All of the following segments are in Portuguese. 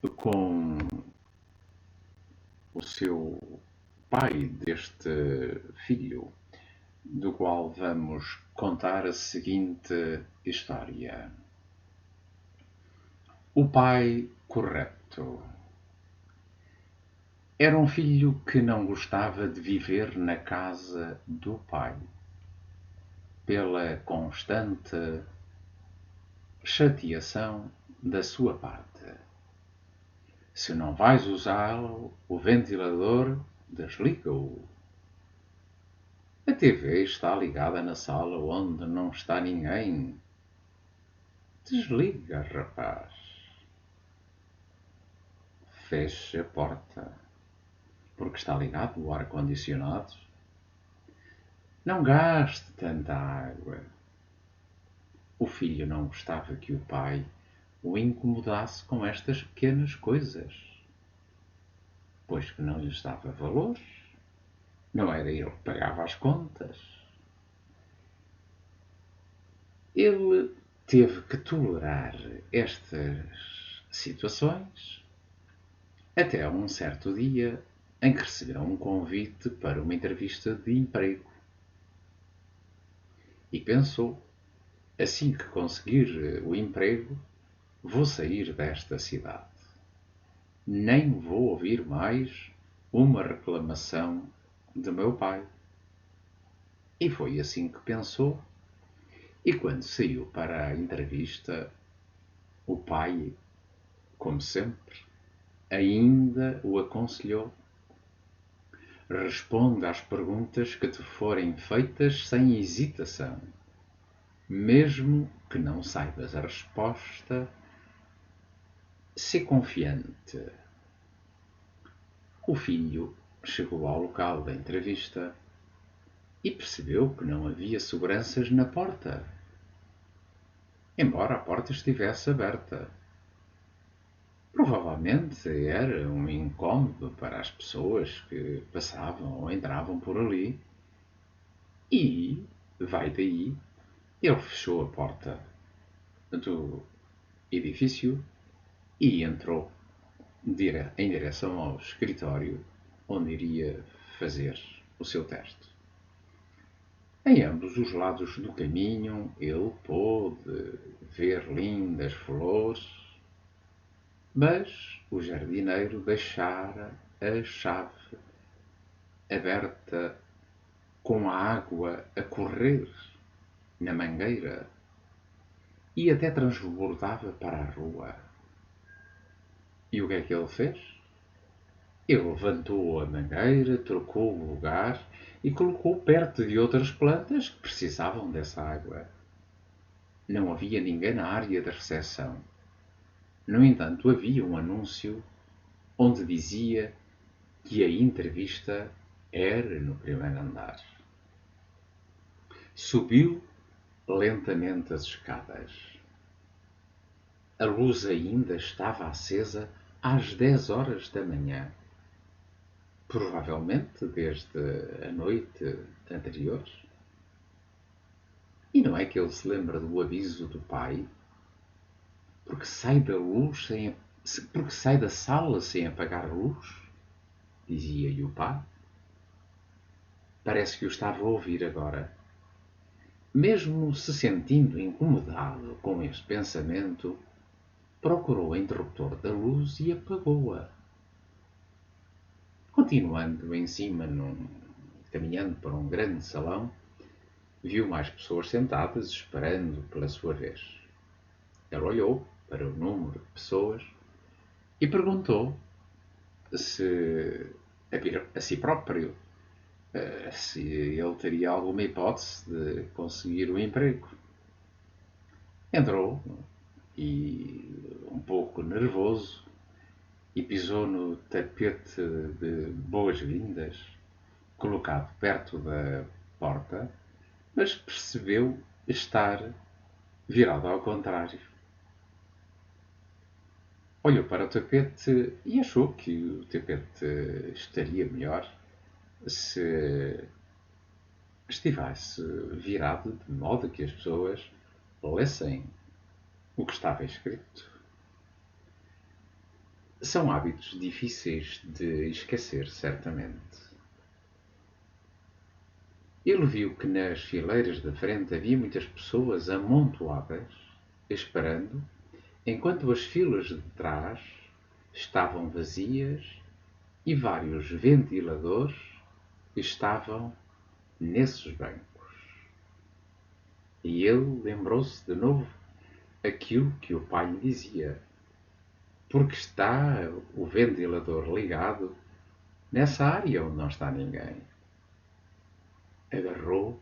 com o seu pai deste filho, do qual vamos contar a seguinte história. O pai correto. Era um filho que não gostava de viver na casa do pai, pela constante chateação da sua parte. Se não vais usar o ventilador, desliga-o. A TV está ligada na sala onde não está ninguém. Desliga, rapaz. Feche a porta, porque está ligado o ar-condicionado. Não gaste tanta água. O filho não gostava que o pai o incomodasse com estas pequenas coisas, pois que não lhes dava valor. Não era ele que pagava as contas. Ele teve que tolerar estas situações até um certo dia em que recebeu um convite para uma entrevista de emprego. E pensou, assim que conseguir o emprego, vou sair desta cidade. Nem vou ouvir mais uma reclamação de meu pai. E foi assim que pensou. E quando saiu para a entrevista, o pai, como sempre, ainda o aconselhou. Responde às perguntas que te forem feitas sem hesitação. Mesmo que não saibas a resposta, sê confiante. O filho chegou ao local da entrevista e percebeu que não havia seguranças na porta, embora a porta estivesse aberta. Provavelmente era um incómodo para as pessoas que passavam ou entravam por ali. E, vai daí, ele fechou a porta do edifício e entrou em direção ao escritório onde iria fazer o seu teste. Em ambos os lados do caminho ele pôde ver lindas flores, mas o jardineiro deixara a chave aberta com a água a correr na mangueira e até transbordava para a rua. E o que é que ele fez? Ele levantou a mangueira, trocou o lugar e colocou perto de outras plantas que precisavam dessa água. Não havia ninguém na área da recepção. No entanto, havia um anúncio onde dizia que a entrevista era no primeiro andar. Subiu lentamente as escadas. A luz ainda estava acesa às 10 horas da manhã. Provavelmente desde a noite anterior. E não é que ele se lembra do aviso do pai? Porque sai da sala sem apagar a luz? Dizia-lhe o pai. Parece que o estava a ouvir agora. Mesmo se sentindo incomodado com este pensamento, procurou o interruptor da luz e apagou-a. Continuando em cima, caminhando para um grande salão, viu mais pessoas sentadas esperando pela sua vez. Ele olhou para o número de pessoas e perguntou se a si próprio se ele teria alguma hipótese de conseguir um emprego. Entrou e, um pouco nervoso, e pisou no tapete de boas-vindas colocado perto da porta, mas percebeu estar virado ao contrário. Olhou para o tapete e achou que o tapete estaria melhor se estivesse virado de modo que as pessoas lessem o que estava escrito. São hábitos difíceis de esquecer, certamente. Ele viu que nas fileiras da frente havia muitas pessoas amontoadas, esperando, enquanto as filas de trás estavam vazias e vários ventiladores estavam nesses bancos. E ele lembrou-se de novo aquilo que o pai lhe dizia: porque está o ventilador ligado nessa área onde não está ninguém. Agarrou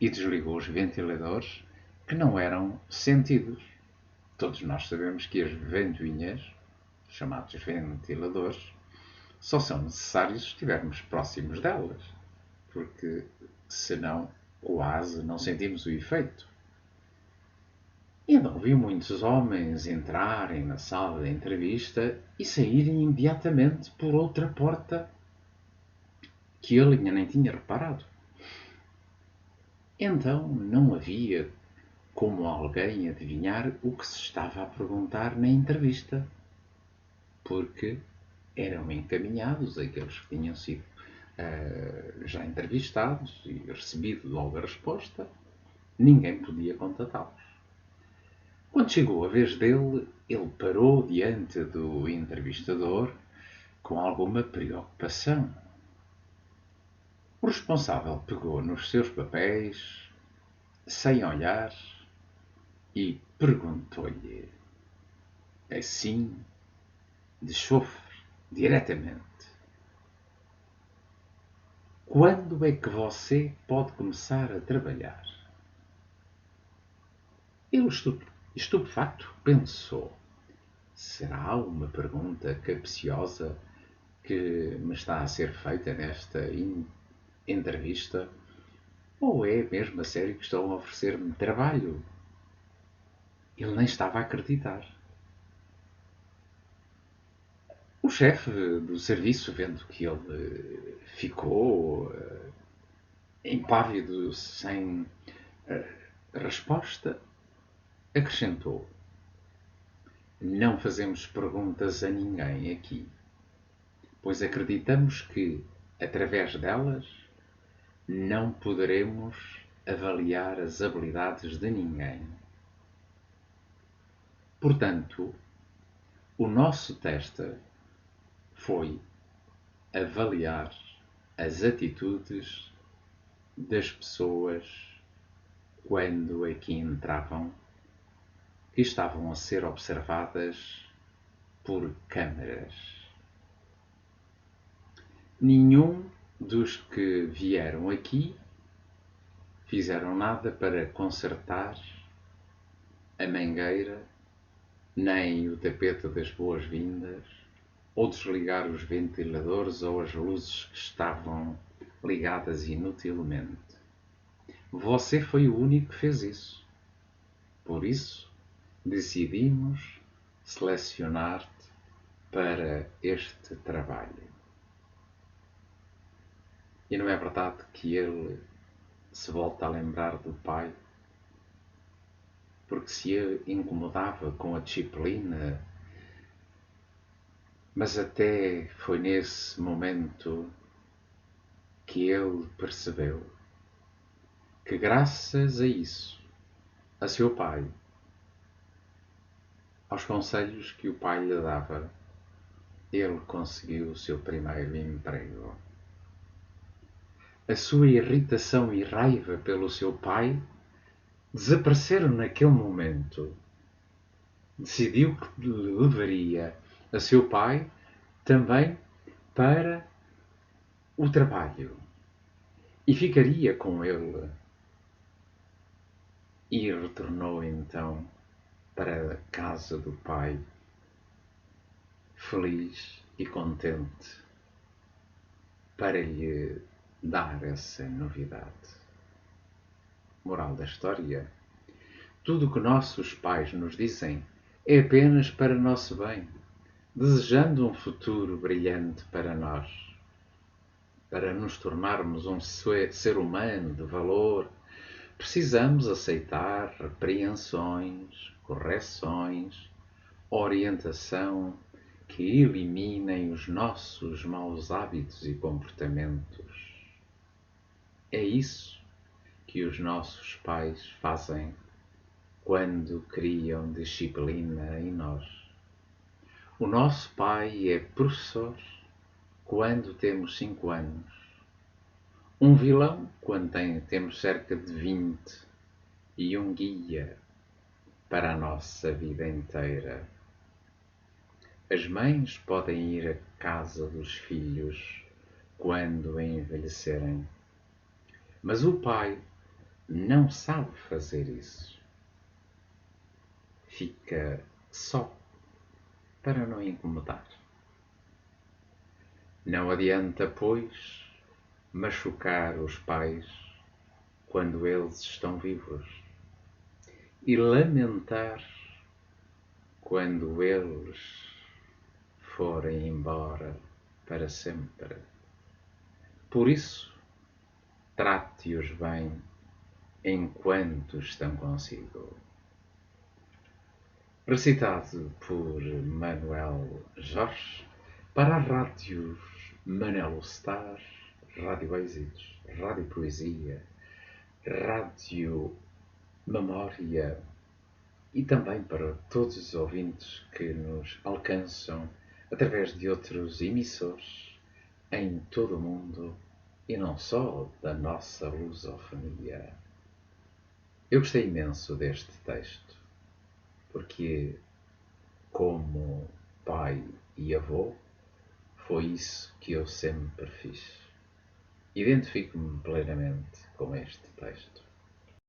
e desligou os ventiladores que não eram sentidos. Todos nós sabemos que as ventoinhas, chamados ventiladores, só são necessários se estivermos próximos delas, porque senão quase não sentimos o efeito. E então vi muitos homens entrarem na sala de entrevista e saírem imediatamente por outra porta que ele ainda nem tinha reparado. Então não havia como alguém adivinhar o que se estava a perguntar na entrevista, porque eram encaminhados aqueles que tinham sido já entrevistados e recebido logo a resposta, ninguém podia contatá-los. Quando chegou a vez dele, ele parou diante do entrevistador com alguma preocupação. O responsável pegou nos seus papéis, sem olhar, e perguntou-lhe, assim, de chofre, diretamente: quando é que você pode começar a trabalhar? Ele, estupefacto, pensou: será uma pergunta capciosa que me está a ser feita nesta entrevista? Ou é mesmo a sério que estão a oferecer-me trabalho? Ele nem estava a acreditar. O chefe do serviço, vendo que ele ficou impávido, sem resposta, acrescentou: não fazemos perguntas a ninguém aqui, pois acreditamos que, através delas, não poderemos avaliar as habilidades de ninguém. Portanto, o nosso teste foi avaliar as atitudes das pessoas quando aqui entravam, que estavam a ser observadas por câmaras. Nenhum dos que vieram aqui fizeram nada para consertar a mangueira, nem o tapete das boas-vindas, ou desligar os ventiladores ou as luzes que estavam ligadas inutilmente. Você foi o único que fez isso. Por isso, decidimos selecionar-te para este trabalho. E não é verdade que ele se volta a lembrar do pai, porque se incomodava com a disciplina, mas até foi nesse momento que ele percebeu que, graças a isso, a seu pai, aos conselhos que o pai lhe dava, ele conseguiu o seu primeiro emprego. A sua irritação e raiva pelo seu pai desapareceram naquele momento. Decidiu que levaria a seu pai também para o trabalho e ficaria com ele. E retornou então para a casa do pai, feliz e contente, para lhe dar essa novidade. Moral da história: tudo o que nossos pais nos dizem é apenas para nosso bem, desejando um futuro brilhante para nós, para nos tornarmos um ser humano de valor. Precisamos aceitar repreensões, correções, orientação que eliminem os nossos maus hábitos e comportamentos. É isso que os nossos pais fazem quando criam disciplina em nós. O nosso pai é professor quando temos 5 anos, um vilão quando temos cerca de 20 e um guia para a nossa vida inteira. As mães podem ir à casa dos filhos quando envelhecerem, mas o pai não sabe fazer isso. Fica só para não incomodar. Não adianta, pois, machucar os pais quando eles estão vivos e lamentar quando eles forem embora para sempre. Por isso, trate-os bem enquanto estão consigo. Recitado por Manuel Jorge para as rádios Manelo Star, Rádio Êxitos, Rádio Poesia, Rádio Memória e também para todos os ouvintes que nos alcançam através de outros emissores em todo o mundo e não só da nossa lusofonia. Eu gostei imenso deste texto, porque, como pai e avô, foi isso que eu sempre fiz. Identifico-me plenamente com este texto.